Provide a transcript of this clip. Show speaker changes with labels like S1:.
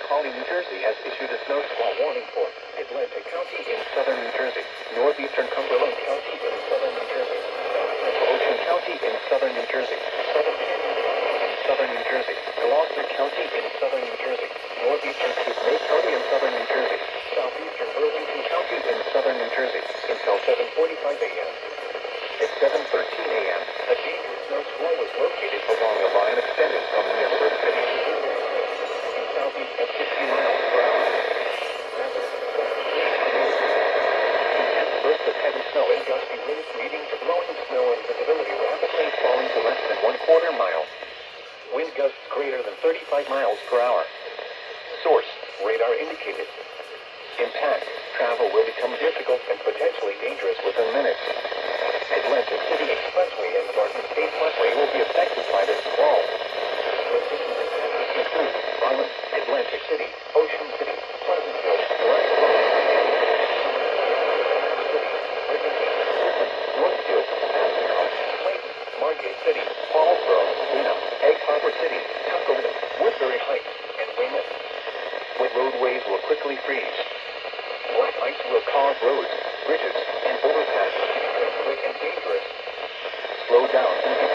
S1: Holly, New Jersey has issued a snow squall warning for Atlantic County in southern New Jersey, northeastern Cumberland County in southern New Jersey, Ocean County in southern New Jersey, southern Canyon in southern New Jersey, Gloucester County in southern New Jersey, northeastern Cape County in southern New Jersey, southeastern Burlington County in southern New Jersey until 7:45 a.m. At 7:13 a.m., a dangerous snow squall was located along a line extending from near First City to southeast at 60 miles per hour. Intense bursts of heavy snow and gusty winds leading to blowing snow and visibility rapidly falling to less than 1/4 mile. Wind gusts greater than 35 miles per hour. Source: radar indicated. Impact: travel will become difficult and potentially dangerous within minutes. Atlantic City Expressway and Garden State Parkway will be affected by this squall. Locations include Garland, Atlantic City, Ocean City, Pleasantville, Glasgow, City, Riverton, Northfield, Aspen, Clayton, Margate City, Fallsboro, Lena, Egg Harbor City, Tuckerton, Woodbury Heights, and Weymouth. Wet roadways will quickly freeze. Black ice will cause roads, bridges, and overpasses to become quick and dangerous. Slow down and